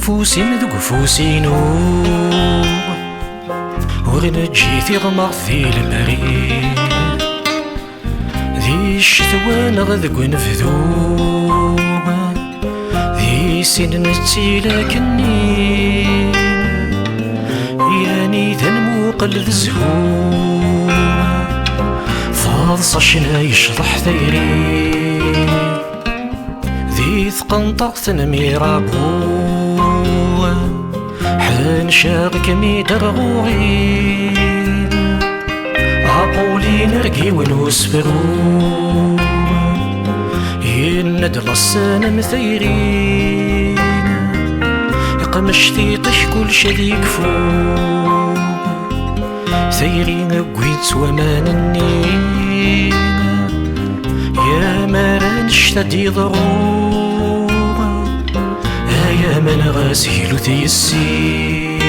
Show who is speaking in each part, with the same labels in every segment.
Speaker 1: فوسين ذوق فوسينو وغنى جيتي غمر في المريض ذي الشتوى نغذق ونفذو ذي سن نتي لكني ياني ذنمو قلد الزهور فاضص شنا يشرح ثيري ذي ثقنطق ثنميرابو حن شاغك ميدر غوغين عقولي نرقي ونوسفرو يند لصان مثيرين يقمش ثيطش كل شذي يكفو ثيرين قويت ومان النين يا مران اشتدي ضروب يا من غاسيل تيسين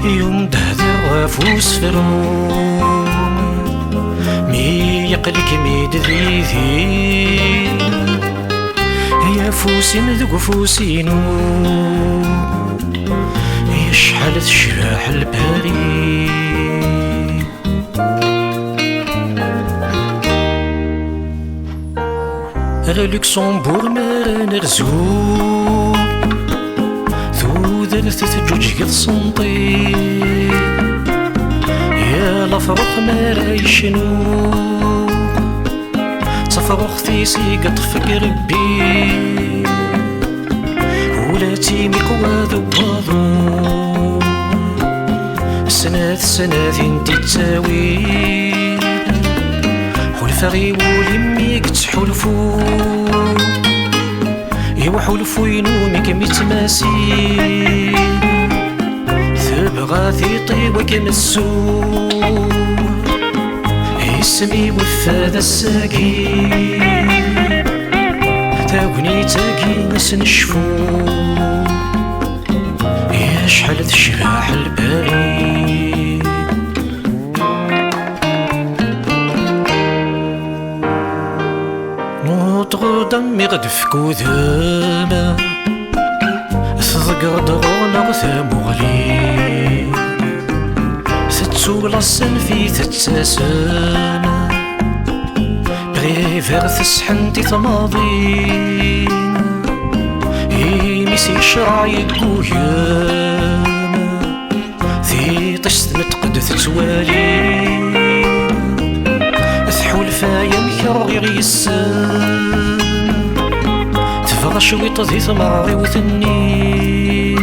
Speaker 1: يوم دهذر وفوس فرموم مي يقلك ميد ذيذين يا فوسين ذوق فوسينو يشحال تشراح الباري لوكسمبورغ مران رزوق ذو درت تجوج قد صنطي يا لفرق ما يشنو تفرق ثيسي قد فكر بي ولا تيمي قواذ وباضو سنات انتي تساوي حلفغي ولمي قتحلفو يوحلفو ينومك متماسي تبغى ثيطي وكنسو اسمي وفاذا الساقي تاوني تاقي نسنشفو يا شحال تشراح الباري دمي غدف كوذامة ثذكر دغونا ثمغلي ستسول السن في تتساسانا بغيفر تسحنتي ثماضين يميسي شراعي قوياما ذي طشت متقد تتوالي ثحول فايا مكرغي غيسان شويط ذي ثماري وثني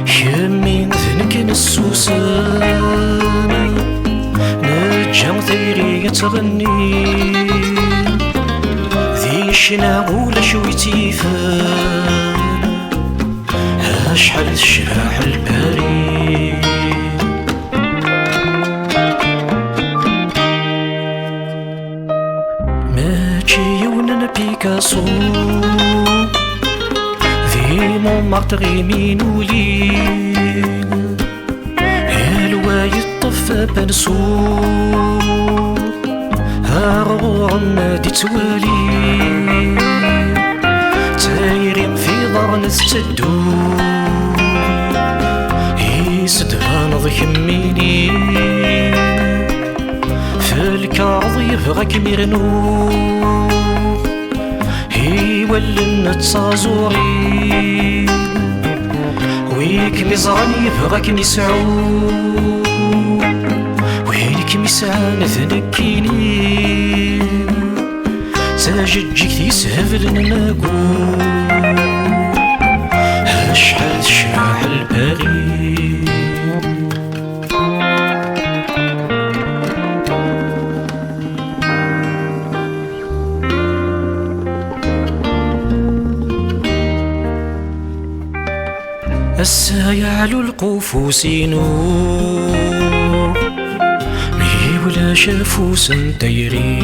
Speaker 1: شمين ذنك نسوسان نجم ثيري يتغني ذي شناغول شويتي فان أشحال الشراح الباري ماشي يونن بيكاسو مونمارتر يمين ولين الوا يطف بنسوق هارغو عمادي توالي تايرين في ضرن تتدو يسدغان ضيميني في الكارض يبغاك ميرنو يولن تصازوري ويك مزغن يبغاك مسعو ويك مسعان ذنكيني تاججك تيسهبل نناقو أشحال شراح الباري السايعلو القفوسينو مي ولا شافو سنتيري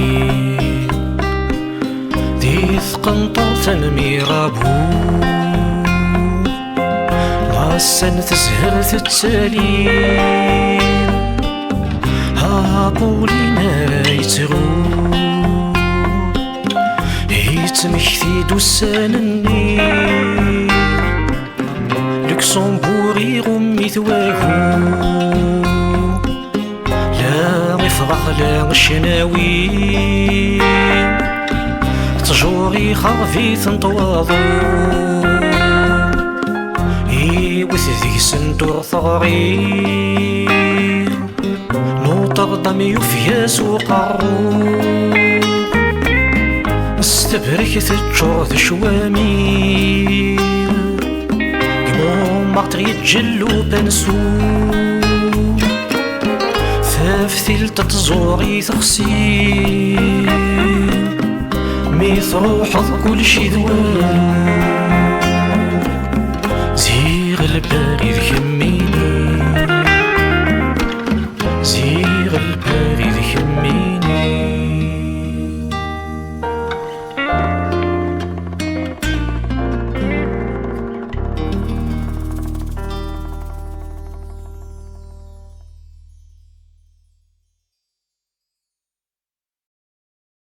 Speaker 1: ذي ثقنطاط ميرابو غاسن تزهر تتسالي هابولينا يتغو سمكتي دوسانني لكسمبورغي غمي ثواهو لا غفغغ لا الشناوي تجوري خافي تنطواضو إيوث ذي سندور ثغري نوتردام يفياس وقارو استبرك تجور ذي شوامي يمو مقتر يتجلو بنسو ثافتيل تتزوري تخسي مي تروحض كل شي ذوالو زيغ الباري ذكم